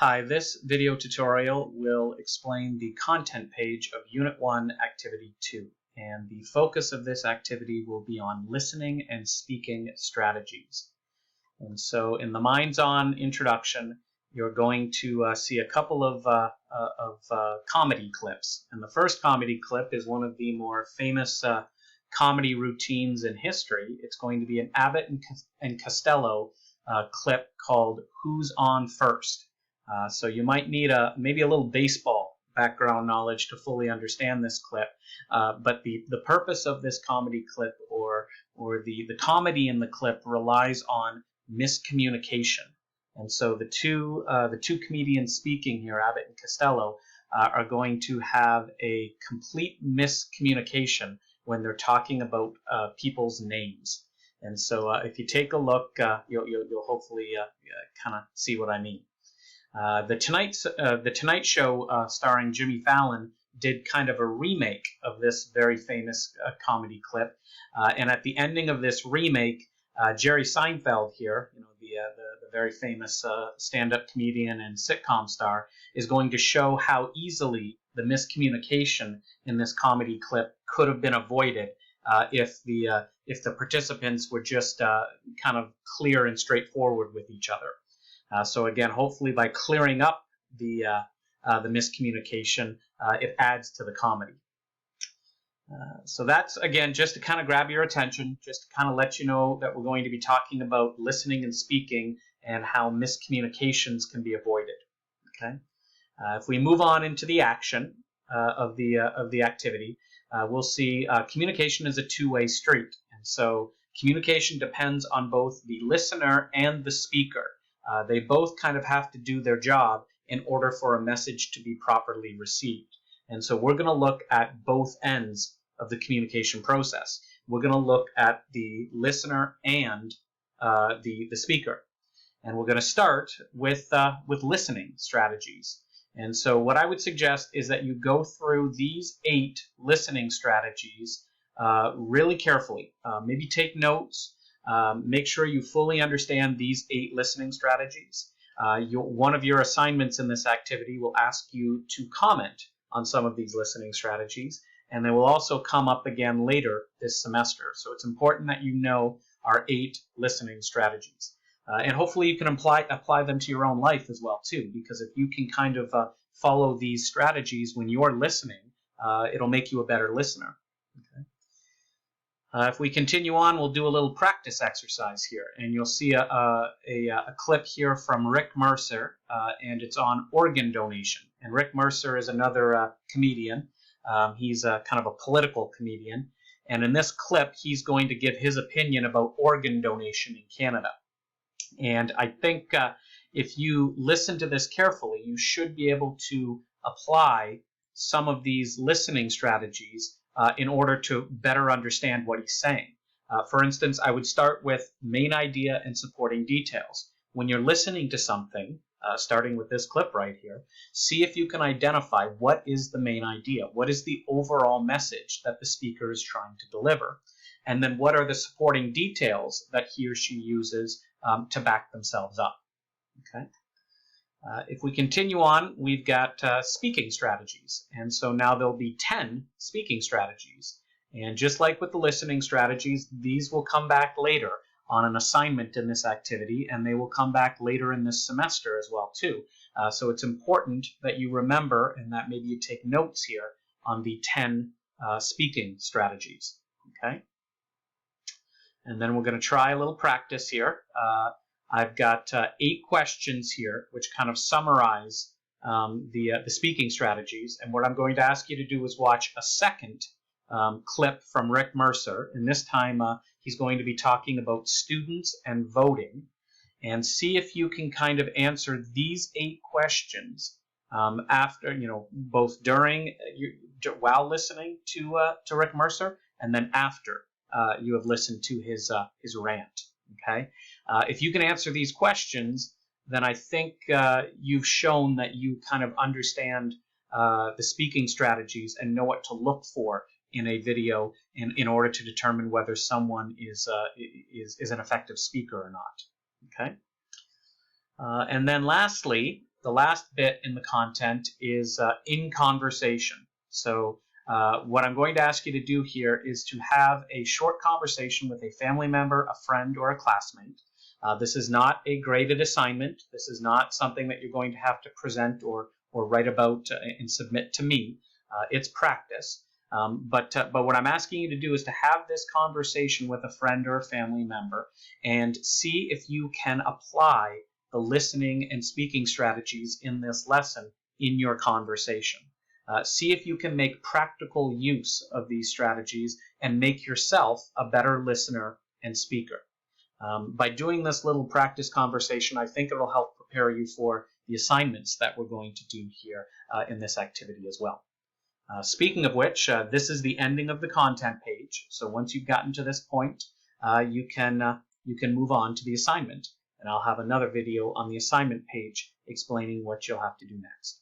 Hi, this video tutorial will explain the content page of Unit 1, Activity 2. And the focus of this activity will be on listening and speaking strategies. And so in the Minds On introduction, you're going to see a couple of comedy clips. And the first comedy clip is one of the more famous comedy routines in history. It's going to be an Abbott and Costello clip called Who's On First? So you might need maybe a little baseball background knowledge to fully understand this clip. But the purpose of this comedy clip or the comedy in the clip relies on miscommunication. And so the two comedians speaking here, Abbott and Costello, are going to have a complete miscommunication when they're talking about people's names. And so if you take a look, you'll hopefully kind of see what I mean. The Tonight Show, starring Jimmy Fallon, did kind of a remake of this very famous comedy clip, and at the ending of this remake, Jerry Seinfeld here, the very famous stand-up comedian and sitcom star, is going to show how easily the miscommunication in this comedy clip could have been avoided if the participants were just kind of clear and straightforward with each other. So again, hopefully by clearing up the miscommunication, it adds to the comedy. So that's, again, just to kind of grab your attention, just to kind of let you know that we're going to be talking about listening and speaking and how miscommunications can be avoided. Okay. If we move on into the action of the activity, we'll see communication is a two-way street, and so communication depends on both the listener and the speaker. They both kind of have to do their job in order for a message to be properly received. And so we're going to look at both ends of the communication process. We're going to look at the listener and the speaker. And we're going to start with listening strategies. And so what I would suggest is that you go through these 8 listening strategies really carefully. Maybe take notes. Make sure you fully understand these 8 listening strategies. One of your assignments in this activity will ask you to comment on some of these listening strategies, and they will also come up again later this semester. So it's important that you know our 8 listening strategies. And hopefully you can apply them to your own life as well too, because if you can kind of follow these strategies when you're listening, it'll make you a better listener. Okay. If we continue on, we'll do a little practice exercise here, and you'll see a clip here from Rick Mercer, and it's on organ donation. And Rick Mercer is another comedian. He's kind of a political comedian, and in this clip, he's going to give his opinion about organ donation in Canada. And I think if you listen to this carefully, you should be able to apply some of these listening strategies in order to better understand what he's saying. For instance, I would start with main idea and supporting details. When you're listening to something, starting with this clip right here, see if you can identify what is the main idea, what is the overall message that the speaker is trying to deliver, and then what are the supporting details that he or she uses to back themselves up. Okay. If we continue on, we've got speaking strategies. And so now there'll be 10 speaking strategies. And just like with the listening strategies, these will come back later on an assignment in this activity, and they will come back later in this semester as well too. So it's important that you remember and that maybe you take notes here on the 10 speaking strategies. Okay. And then we're going to try a little practice here. I've got 8 questions here which kind of summarize the speaking strategies. And what I'm going to ask you to do is watch a second clip from Rick Mercer. And this time he's going to be talking about students and voting. And see if you can kind of answer these 8 questions after, both during, while listening to Rick Mercer, and then after you have listened to his rant. Okay. If you can answer these questions, then I think you've shown that you kind of understand the speaking strategies and know what to look for in a video in order to determine whether someone is an effective speaker or not. Okay. And then lastly, the last bit in the content is in conversation. So what I'm going to ask you to do here is to have a short conversation with a family member, a friend, or a classmate. This is not a graded assignment. This is not something that you're going to have to present or write about and submit to me. It's practice. But what I'm asking you to do is to have this conversation with a friend or a family member and see if you can apply the listening and speaking strategies in this lesson in your conversation. See if you can make practical use of these strategies and make yourself a better listener and speaker. By doing this little practice conversation, I think it will help prepare you for the assignments that we're going to do here in this activity as well. Speaking of which, this is the ending of the content page. So once you've gotten to this point, you can move on to the assignment. And I'll have another video on the assignment page explaining what you'll have to do next.